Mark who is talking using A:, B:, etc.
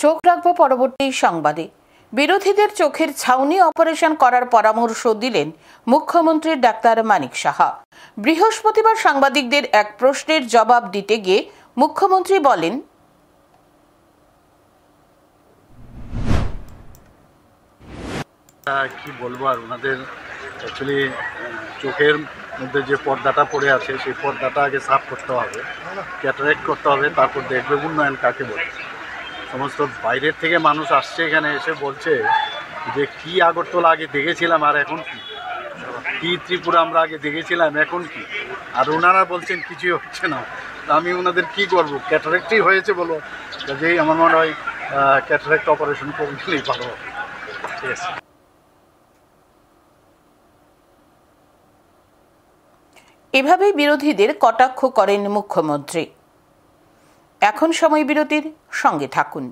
A: চোখ রাখবো পরবর্তী সংবাদে। বিরোধীদের চোখের ছাউনি অপারেশন করার পরামর্শ দিলেন মুখ্যমন্ত্রী ডাক্তার মানিক সাহা। বৃহস্পতিবার সাংবাদিকদের এক প্রশ্নের জবাব দিতে গিয়ে মুখ্যমন্ত্রী বলেন,
B: কি বলবো আর ওনাদের অ্যাকচুয়ালি চোখের মধ্যে যে পর্দাটা পড়ে আছে সেই পর্দাটা আগে সাফ করতে হবে, ক্যাটারেক্ট করতে হবে, তারপর দেখবে উন্নয়ন কাকে বলে। সমস্ত বাইরের থেকে মানুষ আসছে এখানে এসে বলছে যে কি আগরতলা আগে দেখেছিলাম আর এখন কি ত্রিপুরা আমরা আগে দেখেছিলাম এখন কি, আর ওনারা বলছেন কিছুই হচ্ছে না। আমি ওনাদের কি করব, ক্যাটারেক্টই হয়েছে বলো, কাজেই আমার মনে হয় ক্যাটারেক্ট অপারেশন করলেই ভালো। ঠিক আছে।
A: এভাবেই বিরোধীদের কটাক্ষ করেন মুখ্যমন্ত্রী। এখন সময় বিরতির, সঙ্গে থাকুন।